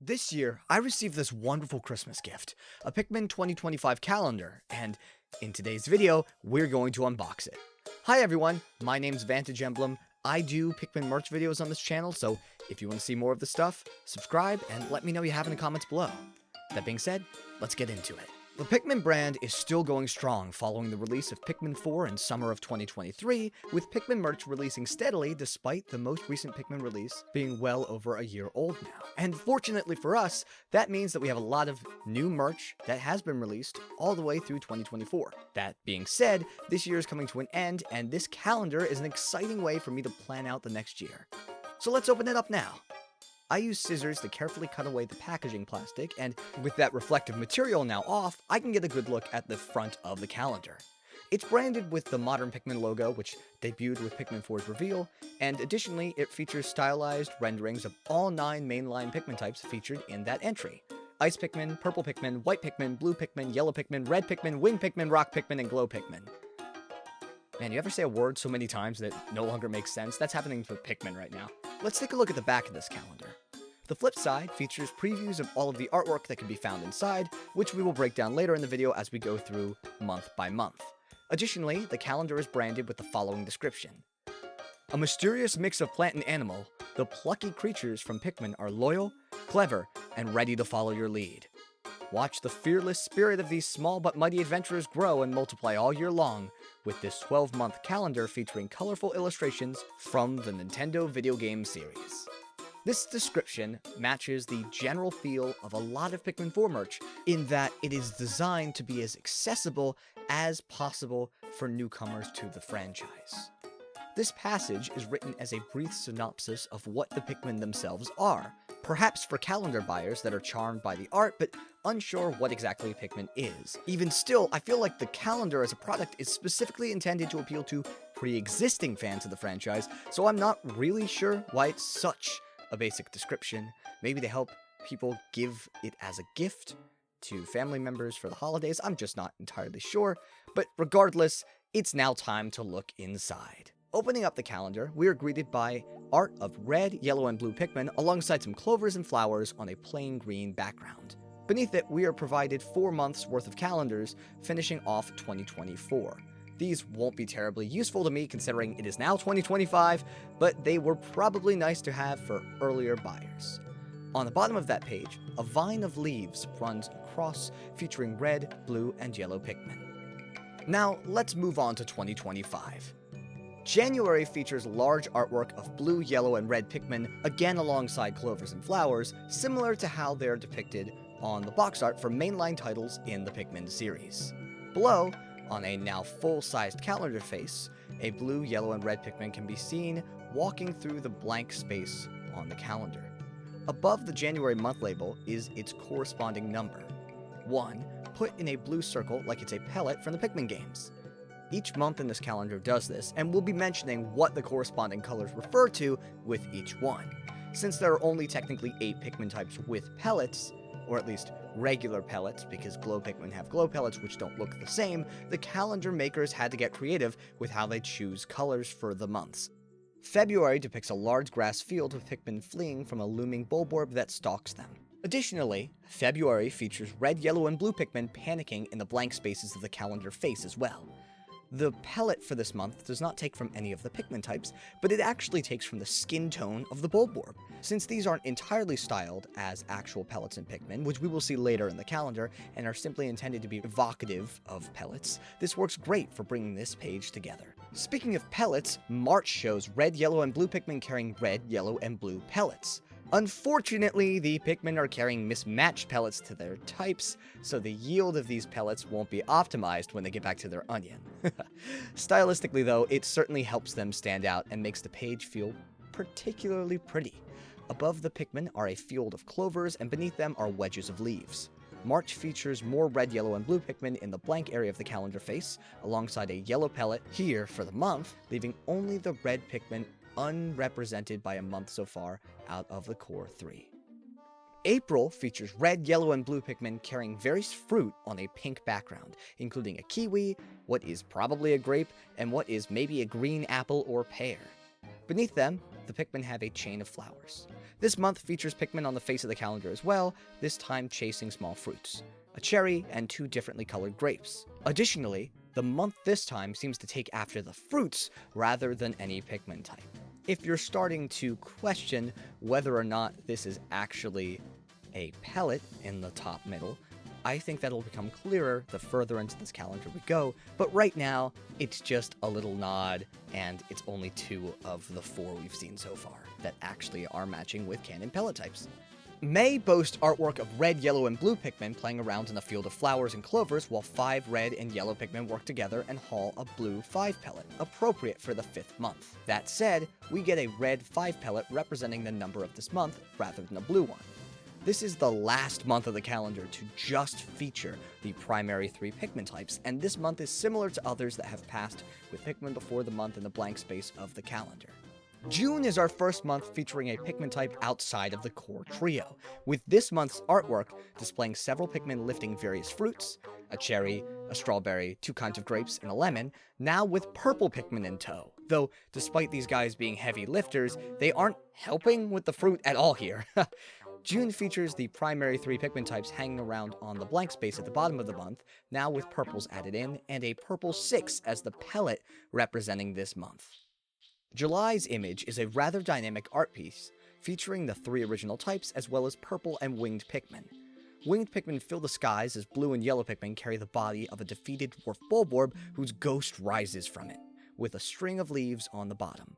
This year, I received this wonderful Christmas gift, a Pikmin 2025 calendar, and in today's video, we're going to unbox it. Hi everyone, my name's Vantage Emblem. I do Pikmin merch videos on this channel, so if you want to see more of the stuff, subscribe and let me know you have in the comments below. That being said, let's get into it. The Pikmin brand is still going strong following the release of Pikmin 4 in summer of 2023, with Pikmin merch releasing steadily despite the most recent Pikmin release being well over a year old now. And fortunately for us, that means that we have a lot of new merch that has been released all the way through 2024. That being said, this year is coming to an end, and this calendar is an exciting way for me to plan out the next year. So let's open it up now. I use scissors to carefully cut away the packaging plastic, and with that reflective material now off, I can get a good look at the front of the calendar. It's branded with the modern Pikmin logo, which debuted with Pikmin 4's reveal, and additionally, it features stylized renderings of all 9 mainline Pikmin types featured in that entry. Ice Pikmin, Purple Pikmin, White Pikmin, Blue Pikmin, Yellow Pikmin, Red Pikmin, Wing Pikmin, Rock Pikmin, and Glow Pikmin. Man, you ever say a word so many times that it no longer makes sense? That's happening for Pikmin right now. Let's take a look at the back of this calendar. The flip side features previews of all of the artwork that can be found inside, which we will break down later in the video as we go through month by month. Additionally, the calendar is branded with the following description. A mysterious mix of plant and animal, the plucky creatures from Pikmin are loyal, clever, and ready to follow your lead. Watch the fearless spirit of these small but mighty adventurers grow and multiply all year long with this 12-month calendar featuring colorful illustrations from the Nintendo video game series. This description matches the general feel of a lot of Pikmin 4 merch in that it is designed to be as accessible as possible for newcomers to the franchise. This passage is written as a brief synopsis of what the Pikmin themselves are, perhaps for calendar buyers that are charmed by the art but unsure what exactly Pikmin is. Even still, I feel like the calendar as a product is specifically intended to appeal to pre-existing fans of the franchise, so I'm not really sure why it's such a basic description. Maybe to help people give it as a gift to family members for the holidays. I'm just not entirely sure, but regardless, it's now time to look inside. Opening up the calendar, we are greeted by art of red, yellow, and blue Pikmin alongside some clovers and flowers on a plain green background. Beneath it, we are provided 4 months worth of calendars, finishing off 2024. These won't be terribly useful to me considering it is now 2025, but they were probably nice to have for earlier buyers. On the bottom of that page, a vine of leaves runs across featuring red, blue, and yellow Pikmin. Now, let's move on to 2025. January features large artwork of blue, yellow, and red Pikmin, again alongside clovers and flowers, similar to how they're depicted on the box art for mainline titles in the Pikmin series. Below, on a now full-sized calendar face, a blue, yellow, and red Pikmin can be seen walking through the blank space on the calendar. Above the January month label is its corresponding number, 1, put in a blue circle like it's a pellet from the Pikmin games. Each month in this calendar does this, and we'll be mentioning what the corresponding colors refer to with each one. Since there are only technically 8 Pikmin types with pellets, or at least regular pellets, because glow Pikmin have glow pellets which don't look the same, the calendar makers had to get creative with how they choose colors for the months. February depicts a large grass field with Pikmin fleeing from a looming bulborb that stalks them. Additionally, February features red, yellow, and blue Pikmin panicking in the blank spaces of the calendar face as well. The pellet for this month does not take from any of the Pikmin types, but it actually takes from the skin tone of the bulborb. Since these aren't entirely styled as actual pellets in Pikmin, which we will see later in the calendar, and are simply intended to be evocative of pellets, this works great for bringing this page together. Speaking of pellets, March shows red, yellow, and blue Pikmin carrying red, yellow, and blue pellets. Unfortunately, the Pikmin are carrying mismatched pellets to their types, so the yield of these pellets won't be optimized when they get back to their onion. Stylistically though, it certainly helps them stand out and makes the page feel particularly pretty. Above the Pikmin are a field of clovers, and beneath them are wedges of leaves. March features more red, yellow, and blue Pikmin in the blank area of the calendar face, alongside a yellow pellet here for the month, leaving only the red Pikmin unrepresented by a month so far out of the core 3. April features red, yellow, and blue Pikmin carrying various fruit on a pink background, including a kiwi, what is probably a grape, and what is maybe a green apple or pear. Beneath them, the Pikmin have a chain of flowers. This month features Pikmin on the face of the calendar as well, this time chasing small fruits, a cherry and 2 differently colored grapes. Additionally, the month this time seems to take after the fruits rather than any Pikmin type. If you're starting to question whether or not this is actually a pellet in the top middle, I think that'll become clearer the further into this calendar we go, but right now, it's just a little nod, and it's only 2 of the 4 we've seen so far that actually are matching with canon pellet types. May boasts artwork of red, yellow, and blue Pikmin playing around in a field of flowers and clovers while 5 red and yellow Pikmin work together and haul a blue 5 pellet, appropriate for the 5th month. That said, we get a red 5 pellet representing the number of this month rather than a blue one. This is the last month of the calendar to just feature the primary 3 Pikmin types, and this month is similar to others that have passed with Pikmin before the month in the blank space of the calendar. June is our first month featuring a Pikmin type outside of the core trio, with this month's artwork displaying several Pikmin lifting various fruits, a cherry, a strawberry, 2 kinds of grapes, and a lemon, now with purple Pikmin in tow. Though, despite these guys being heavy lifters, they aren't helping with the fruit at all here. June features the primary 3 Pikmin types hanging around on the blank space at the bottom of the month, now with purples added in, and a purple 6 as the pellet representing this month. July's image is a rather dynamic art piece, featuring the 3 original types as well as purple and winged Pikmin. Winged Pikmin fill the skies as blue and yellow Pikmin carry the body of a defeated dwarf Bulborb whose ghost rises from it, with a string of leaves on the bottom.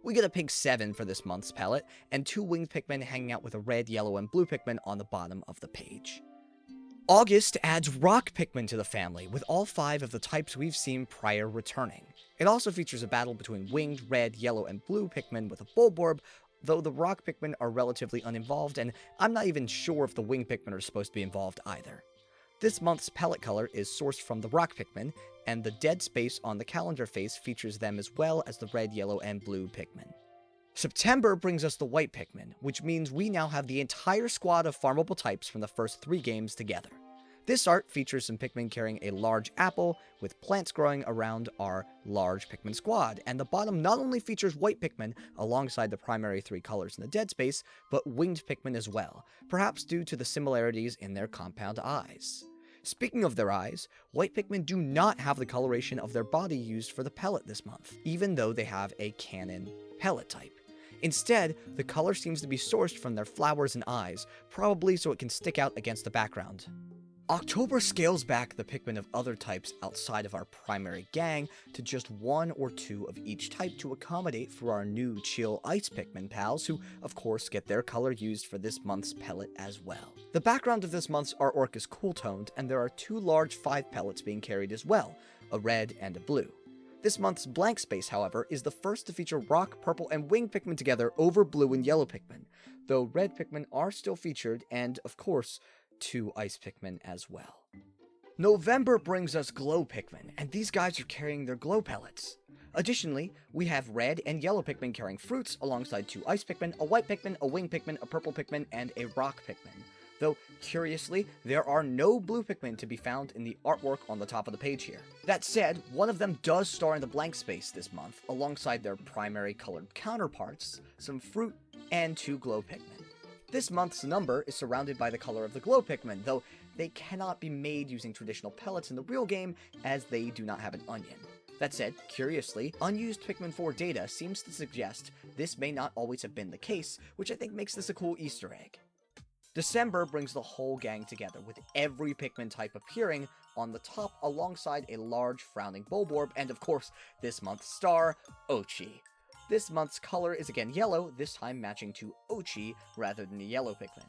We get a pink 7 for this month's pellet, and 2 winged Pikmin hanging out with a red, yellow, and blue Pikmin on the bottom of the page. August adds rock Pikmin to the family, with all 5 of the types we've seen prior returning. It also features a battle between winged, red, yellow, and blue Pikmin with a Bulborb, though the rock Pikmin are relatively uninvolved, and I'm not even sure if the winged Pikmin are supposed to be involved either. This month's pellet color is sourced from the rock Pikmin, and the dead space on the calendar face features them as well as the red, yellow, and blue Pikmin. September brings us the white Pikmin, which means we now have the entire squad of farmable types from the first 3 games together. This art features some Pikmin carrying a large apple, with plants growing around our large Pikmin squad, and the bottom not only features white Pikmin alongside the primary 3 colors in the dead space, but winged Pikmin as well, perhaps due to the similarities in their compound eyes. Speaking of their eyes, white Pikmin do not have the coloration of their body used for the pellet this month, even though they have a canon pellet type. Instead, the color seems to be sourced from their flowers and eyes, probably so it can stick out against the background. October scales back the Pikmin of other types outside of our primary gang to just 1 or 2 of each type to accommodate for our new chill ice Pikmin pals, who of course get their color used for this month's pellet as well. The background of this month's artwork is cool-toned, and there are 2 large 5 pellets being carried as well, a red and a blue. This month's blank space, however, is the first to feature rock, purple, and winged Pikmin together over blue and yellow Pikmin, though red Pikmin are still featured, and of course, 2 ice Pikmin as well. November brings us glow Pikmin, and these guys are carrying their glow pellets. Additionally, we have red and yellow Pikmin carrying fruits alongside 2 ice Pikmin, a white Pikmin, a winged Pikmin, a purple Pikmin, and a rock Pikmin. Though, curiously, there are no blue Pikmin to be found in the artwork on the top of the page here. That said, one of them does star in the blank space this month, alongside their primary colored counterparts, some fruit, and 2 glow Pikmin. This month's number is surrounded by the color of the glow Pikmin, though they cannot be made using traditional pellets in the real game, as they do not have an onion. That said, curiously, unused Pikmin 4 data seems to suggest this may not always have been the case, which I think makes this a cool Easter egg. December brings the whole gang together, with every Pikmin type appearing on the top alongside a large frowning Bulborb, and of course, this month's star, Ochi. This month's color is again yellow, this time matching to Ochi rather than the yellow Pikmin.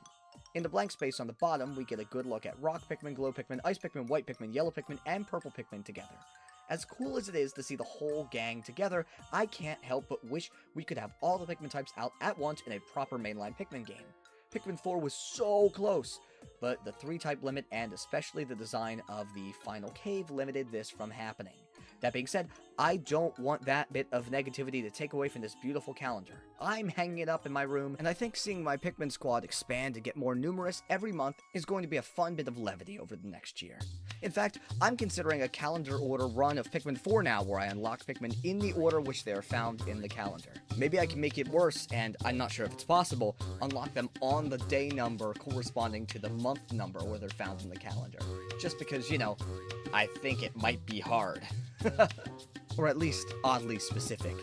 In the blank space on the bottom, we get a good look at rock Pikmin, glow Pikmin, ice Pikmin, white Pikmin, yellow Pikmin, and purple Pikmin together. As cool as it is to see the whole gang together, I can't help but wish we could have all the Pikmin types out at once in a proper mainline Pikmin game. Pikmin 4 was so close, but the 3-type limit and especially the design of the final cave limited this from happening. That being said, I don't want that bit of negativity to take away from this beautiful calendar. I'm hanging it up in my room, and I think seeing my Pikmin squad expand and get more numerous every month is going to be a fun bit of levity over the next year. In fact, I'm considering a calendar order run of Pikmin 4 now, where I unlock Pikmin in the order which they are found in the calendar. Maybe I can make it worse, and I'm not sure if it's possible, unlock them on the day number corresponding to the month number where they're found in the calendar. Just because, you know, I think it might be hard. Or at least oddly specific.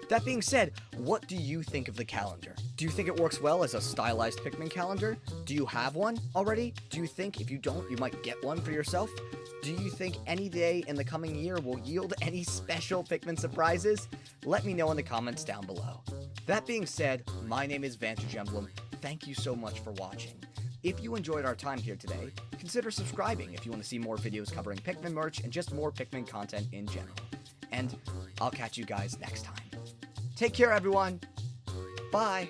That being said, what do you think of the calendar? Do you think it works well as a stylized Pikmin calendar? Do you have one already? Do you think if you don't, you might get one for yourself? Do you think any day in the coming year will yield any special Pikmin surprises? Let me know in the comments down below. That being said, my name is Vantage Emblem. Thank you so much for watching. If you enjoyed our time here today, consider subscribing if you want to see more videos covering Pikmin merch and just more Pikmin content in general. And I'll catch you guys next time. Take care, everyone. Bye.